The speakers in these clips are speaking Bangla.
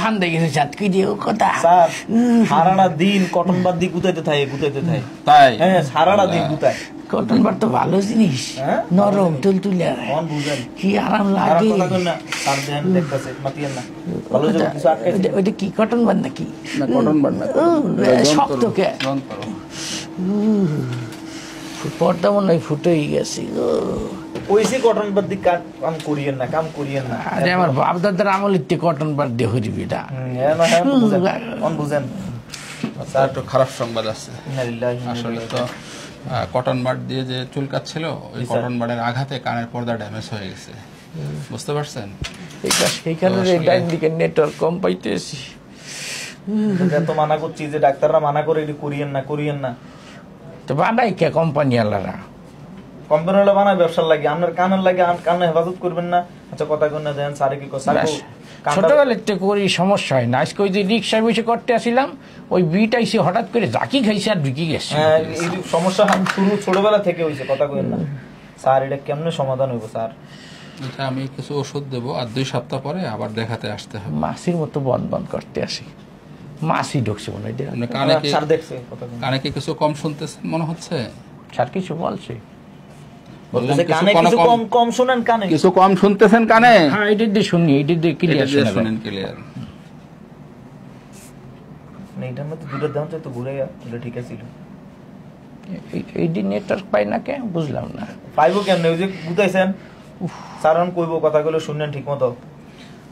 ঠান্ডা গেছে চাটকি দিয়ে কথা স্যার সারাটা দিন কটন বাদ দিয়ে গুতাইতে থাকে তাই হ্যাঁ সারাটা দিন গুতায় কটন বার তো ভালো জিনিস নরম তুলতুলে কি আরাম লাগে ওইটা কি কটন বার নাকি কটন বার না শক্ত কে পর্দা মনে হয় ফুটেই গেছে কটন বাদ দিয়ে কাম করিয়েন না আরে আমার বাপ দাদার আমলের কটন বার দিয়ে হরিবি এটা বুঝেন স্যার একটু খারাপ সংবাদ আছে আসলে তো কটন বাড দিয়ে যে চুল কাটছিল ওই কটন বাডের আঘাতে কানের পর্দা ড্যামেজ হয়ে গেছে বুঝতে পারছেন সেইখানে ডাইন দিকে নেটওয়ার্ক কম পাইতেছি তো মানা করছি যে ডাক্তাররা মানা করে এটি করিয়েন না তো বানাই কে কোম্পানি আলারা কোম্পানি ওলা বানায় ব্যবসার লাগে আপনার কানের লাগে কানে হেফাজত করবেন না আচ্ছা কথা কন না দেন স্যারে কি ছোটবেলার থেকে করি সমস্যা হয় না আজকে ওই যে রিক্সা বসে করতে আসিলাম ওই বিটা এসে হঠাৎ করে জাকি খাইছে আর বিকি গেছে এই সমস্যা শুরু ছোটবেলা থেকে হয়েছে কথা কইেন না স্যার এটা কেমনে সমাধান হইব স্যার এটা আমি কিছু ওষুধ দেবো আর 2 সপ্তাহ পরে আবার দেখাতে আসতে হবে মাসির মতো বন্ধ করতে আসি মাসি ঢুকছে মনে হয় কানে কি কিছু কম শুনতেছেন মনে হচ্ছে স্যার কিছু বলছে কিছু কম শুনতেছেন কানে হ্যাঁ এটা দিয়ে শুনি এটা দিয়ে ক্লিয়ার শুনেন ক্লিয়ার এইটার মধ্যে দুটো দাম তো ঘুরে এটা ঠিক আছে এই দিন নেটওয়ার্ক পাই না কে বুঝলাম না পাইবো কেমনে ওই যে গুতাইছেন সারন কইবো কথাগুলো শুনেন ঠিক মতো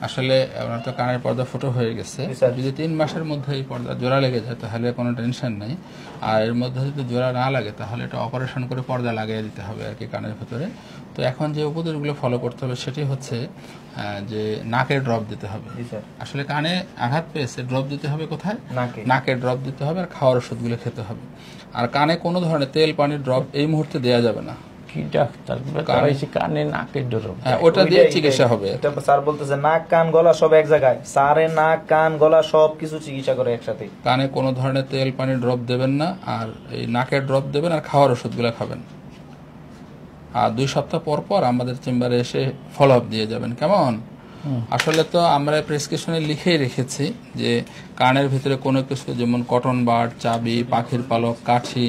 আসলে আপনার তো কানের পর্দা ফুটো হয়ে গেছে যদি 3 মাসের মধ্যে এই পর্দা জোড়া লেগে যায় তাহলে কোনো টেনশন নাই আর এর মধ্যে যদি জোড়া না লাগে তাহলে এটা অপারেশন করে পর্দা লাগিয়ে দিতে হবে আর কি কানের ভিতরে তো এখন যে উপদেশগুলো ফলো করতে হবে সেটি হচ্ছে যে নাকের ড্রপ দিতে হবে আসলে কানে আঘাত পেয়েছে ড্রপ দিতে হবে কোথায় নাকে ড্রপ দিতে হবে আর খাওয়ার ওষুধগুলো খেতে হবে আর কানে কোনো ধরনের তেল পানির ড্রপ এই মুহূর্তে দেওয়া যাবে না ওটা দিয়ে চিকিৎসা হবে স্যার বলতেছে নাক কান গলা সব এক জায়গায় স্যারে নাক কান গলা সব কিছু চিকিৎসা করে একসাথে কানে কোনো ধরনের তেল পানি ড্রপ দেবেন না আর এই নাকের ড্রপ দেবেন আর খাওয়ার ওষুধগুলো খাবেন আর 2 সপ্তাহ পর পর আমাদের চেম্বারে এসে ফলো আপ দিয়ে যাবেন কেমন আসলে তো আমরা প্রেসক্রিপশনে লিখেই রেখেছি যে কানের ভিতরে কোনো কিছু যেমন কটন বাড চাবি পাখির পালক কাঠি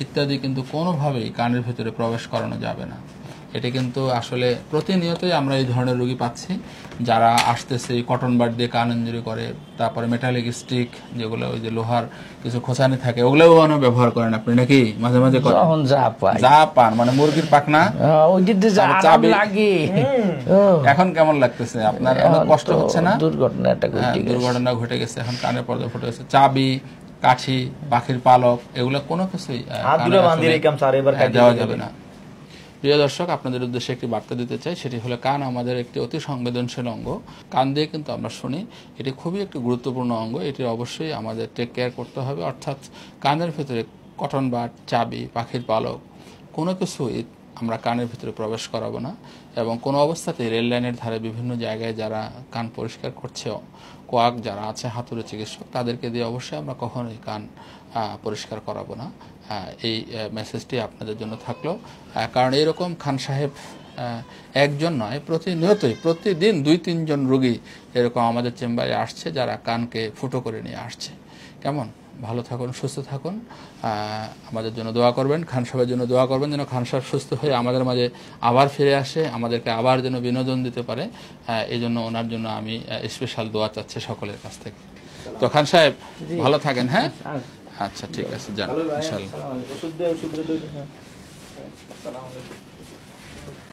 ইত্যাদি কিন্তু কোনোভাবেই কানের ভিতরে প্রবেশ করানো যাবে না এটা কিন্তু আসলে প্রতিনিয়তই আমরা এই ধরনের রোগী পাচ্ছি যারা আসতেছে কটন বাড দিয়ে কান ইনজুরি করে তারপরে মেটালিক স্টিক যেগুলো ওই যে লোহার কিছু খোঁচানি থাকে ওগুলোও ব্যবহার করেন আপনি নাকি মাঝে মাঝে যা পান মানে মুরগির পাখনা এখন কেমন লাগতেছে আপনার কষ্ট হচ্ছে না দুর্ঘটনা ঘটে গেছে এখন কানের পর্দা ফুটে গেছে চাবি কাঠি পাখির পালক এগুলো কোনো কিছুই দেওয়া যাবে না প্রিয় দর্শক আপনাদের উদ্দেশ্যে একটি বার্তা দিতে চাই সেটি হলো কান আমাদের একটি অতি সংবেদনশীল অঙ্গ কান দিয়ে কিন্তু আমরা শুনি এটি খুবই একটি গুরুত্বপূর্ণ অঙ্গ এটি অবশ্যই আমাদের টেক কেয়ার করতে হবে অর্থাৎ কানের ভিতরে কটন বাড চাবি পাখির পালক কোনো কিছুই আমরা কানের ভিতরে প্রবেশ করাবো না এবং কোনো অবস্থাতেই রেল লাইনের ধারে বিভিন্ন জায়গায় যারা কান পরিষ্কার করছে কোয়াক যারা আছে হাতুড়ে চিকিৎসক তাদেরকে দিয়ে অবশ্যই আমরা কখনোই কান পরিষ্কার করাবো না এই মেসেজটি আপনাদের জন্য থাকলো কারণ এরকম খান সাহেব একজন নয় প্রতিনিয়তই প্রতিদিন 2-3 জন রোগী এরকম আমাদের চেম্বারে আসছে যারা কানকে ফুটো করে নিয়ে আসছে কেমন ভালো থাকুন সুস্থ থাকুন আমাদের জন্য দোয়া করবেন খান সাহেবের জন্য দোয়া করবেন যেন খান সাহেব সুস্থ হয়ে আমাদের মাঝে আবার ফিরে আসে আমাদেরকে আবার যেন বিনোদন দিতে পারে এই জন্য ওনার জন্য আমি স্পেশাল দোয়া চাচ্ছি সকলের কাছ থেকে তো খান সাহেব ভালো থাকেন হ্যাঁ আচ্ছা ঠিক আছে যান ইনশাআল্লাহ